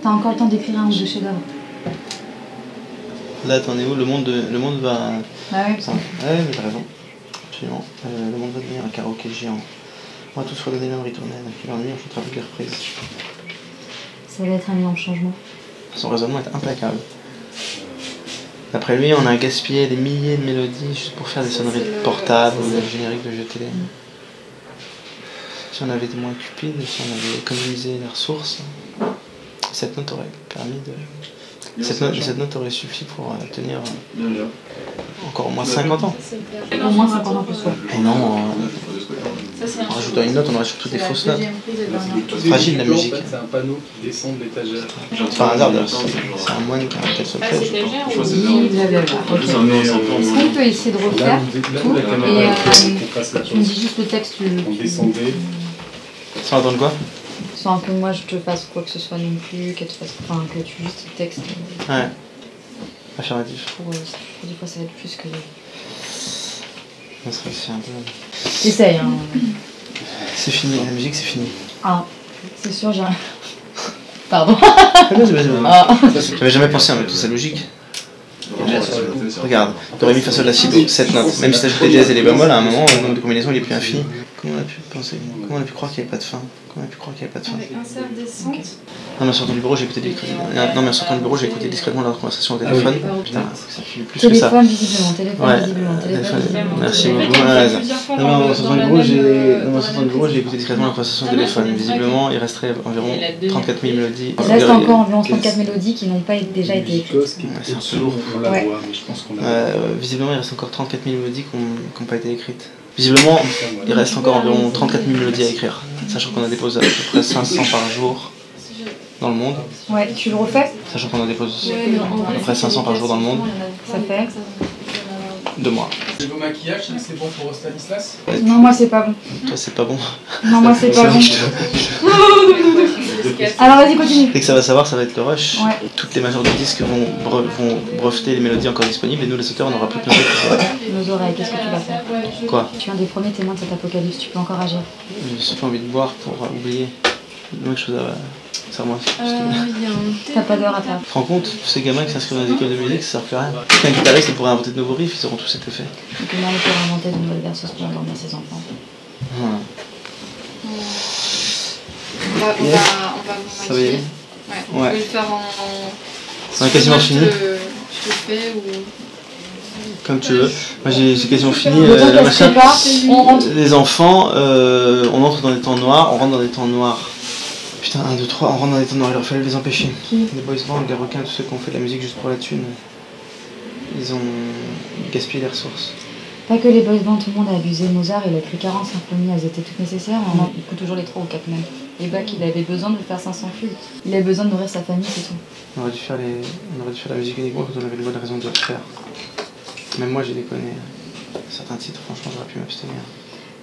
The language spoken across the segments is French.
T'as encore le temps d'écrire un ou deux chefs-d'œuvre. Là, t'en es où? Le monde va... Bah ouais. Ouais, mais t'as raison. Absolument. Le monde va devenir un karaoké géant. On va tous redonner le même ritournelle. Et l'ennui, on chantera plus les reprises. Ça va être un énorme changement. Son raisonnement est implacable. D'après lui, on a gaspillé des milliers de mélodies juste pour faire des sonneries portables ou des génériques de jeux télé. Si on avait été moins cupide, si on avait économisé les ressources, cette note aurait permis de... Cette note aurait suffi pour tenir encore au moins 50 ans. Au moins 50 ans plus soir. Et non, en rajoutant une note, on aurait surtout des fausses notes. Fragile la musique. C'est un panneau qui descend de l'étagère. Par hasard, c'est un moine qui a un tel solfège. Oui, blablabla. Ok. Est-ce qu'on peut essayer de refaire tout et tu me dis juste le texte. On descendait. Sans attendre quoi? Sans que moi je te fasse quoi que ce soit non plus, que tu juste le texte. Ouais. Affirmatif. Pour des fois ça va être plus que... Ça serait aussi un peu... T'essayes hein. C'est fini, la musique c'est fini. Ah, c'est sûr j'ai... Pardon. J'avais jamais pensé à mettre toute sa logique. Regarde, do ré mi fa sol la si do, 7 notes. Même si t'ajoutes les dièses et les bémols, à un moment, le nombre de combinaisons il est plus infini. Comment on a pu penser? Comment on a pu croire qu'il n'y avait pas de fin? Comment on a pu croire qu'il n'y avait pas de fin? Avec un cerf descente. Non mais en sortant du bureau j'ai écouté discrètement leur conversation au téléphone. Putain, ça fait plus que ça. Téléphone visiblement, téléphone. Merci beaucoup. Non, en sortant du bureau j'ai écouté discrètement leur conversation au téléphone. Visiblement il resterait environ 34 000 mélodies. Il reste encore environ 34 mélodies qui n'ont pas déjà été écrites. C'est un peu lourd. Ouais. Visiblement il reste encore 34 000 mélodies qui n'ont pas été écrites. Visiblement, il reste encore environ 34 000 mélodies à écrire, sachant qu'on a déposé à peu près 500 par jour dans le monde. Ouais, tu le refais? Sachant qu'on a déposé à peu près 500 par jour dans le monde. Ça fait 2 mois. Niveau maquillage, c'est bon pour Stanislas? Non, moi c'est pas bon. Toi, c'est pas bon. Non, moi c'est pas bon. Alors vas-y, continue. Dès que ça va savoir, ça va être le rush. Ouais. Toutes les majors de disques vont breveter les mélodies encore disponibles et nous, les auteurs, on n'aura plus que Nos oreilles, qu'est-ce que tu vas faire? Quoi? Tu es un des premiers témoins de cet apocalypse, tu peux encore agir. J'ai surtout envie de boire pour oublier. Une chose à... Serre-moi. T'as pas d'heure à faire. Tu te rends compte, tous ces gamins qui s'inscrivent dans les écoles de musique, ça sert plus à rien. Qu'un guitariste pourrait inventer de nouveaux riffs, ils auront tous été faits. Et comment on peut inventer de nouvelles versos pour endormir ses enfants? Voilà. On va vous maquiller. Ouais. On peut le faire en... On a quasiment fini. Je le fais ou... Comme tu veux. Moi j'ai quasiment fini. Les enfants, on entre dans des temps noirs, on rentre dans des temps noirs. Putain, 1, 2, 3, on rentre dans des temps noirs, il aurait fallu les empêcher. Les boys bands, les requins, tous ceux qui ont fait de la musique juste pour la thune, ils ont gaspillé les ressources. Pas que les boys bands, tout le monde a abusé. Mozart, il a écrit 40 symphonies, elles étaient toutes nécessaires, on en écoute toujours les 3 ou 4 même. Et Bach, il avait besoin de faire 500 flûtes. Il avait besoin de nourrir sa famille, c'est tout. On aurait dû faire la musique uniquement quand on avait une bonne raison de le faire. Même moi j'ai déconné. Certains titres, franchement, j'aurais pu m'abstenir.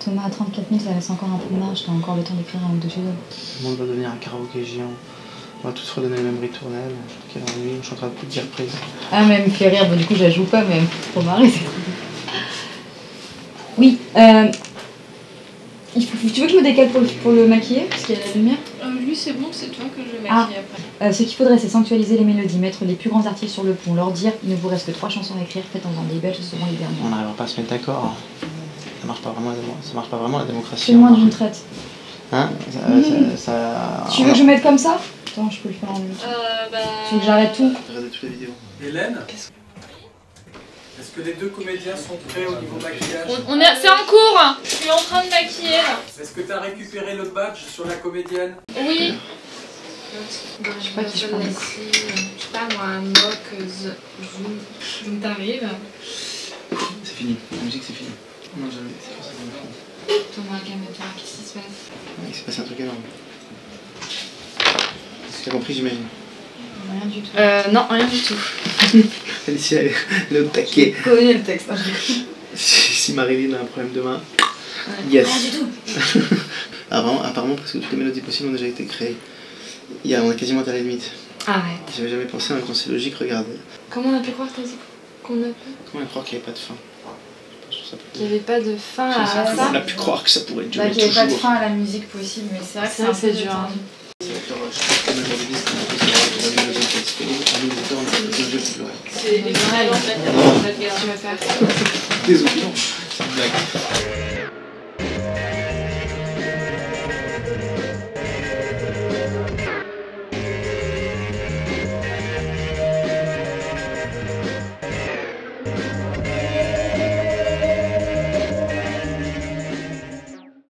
Thomas, à 34 000, ça laisse encore un peu de marge, t'as encore le temps d'écrire un ou deux chefs-d'œuvre. Le monde va devenir un karaoké géant. On va tous redonner le même ritournelle. Quelle ennui, on chantera plus de reprises. Ah, mais elle me fait rire, bon, du coup, je la joue pas, mais elle me fait trop marrer. Oui, tu veux que je me décale pour le maquiller, parce qu'il y a la lumière? Lui, c'est bon, c'est toi que je vais maquiller après. Ce qu'il faudrait, c'est sanctualiser les mélodies, mettre les plus grands artistes sur le pont, leur dire il ne vous reste que 3 chansons à écrire, faites en des belges, ce seront les dernières. On n'arrivera pas à se mettre d'accord. Ça marche pas vraiment la démocratie. C'est moins d'une traite. Hein? Tu veux que je mette comme ça? Attends, je peux le faire en minute. Tu veux que j'arrête tout? Regardez toutes les vidéos. Hélène, est-ce que les 2 comédiens sont prêts au niveau maquillage? C'est en cours. Je suis en train de maquiller là. Est-ce que tu as récupéré le badge sur la comédienne? Oui. Je sais pas qui je parle. Je sais pas moi, mock, zoom t'arrive. C'est fini, la musique c'est fini. Non, jamais, c'est pour ça qu'on le fait. Thomas, calme-toi, qu'est-ce qui se passe? Il s'est passé un truc énorme. Est-ce que tu as compris, j'imagine? Rien du tout. Non, rien du tout. Alicia, elle est au taquet. Je connais le texte. Si Marilyn a un problème demain, yes. Rien du tout. Apparemment, presque toutes les mélodies possibles ont déjà été créées. On a quasiment atteint la limite. Arrête. J'avais jamais pensé, en même temps c'est logique, regarde. Comment on a pu croire que t'as dit qu'on a pu? Comment on a pu croire qu'il n'y avait pas de fin? Qu'il n'y avait pas de fin à ça. On a pu croire que ça pourrait durer Qu'il n'y avait pas de toujours. fin à la musique possible, mais c'est vrai que c'est dur. C'est avec le rush. C'est les vrais en fait. Tu vas faire. Désolé, c'est une blague.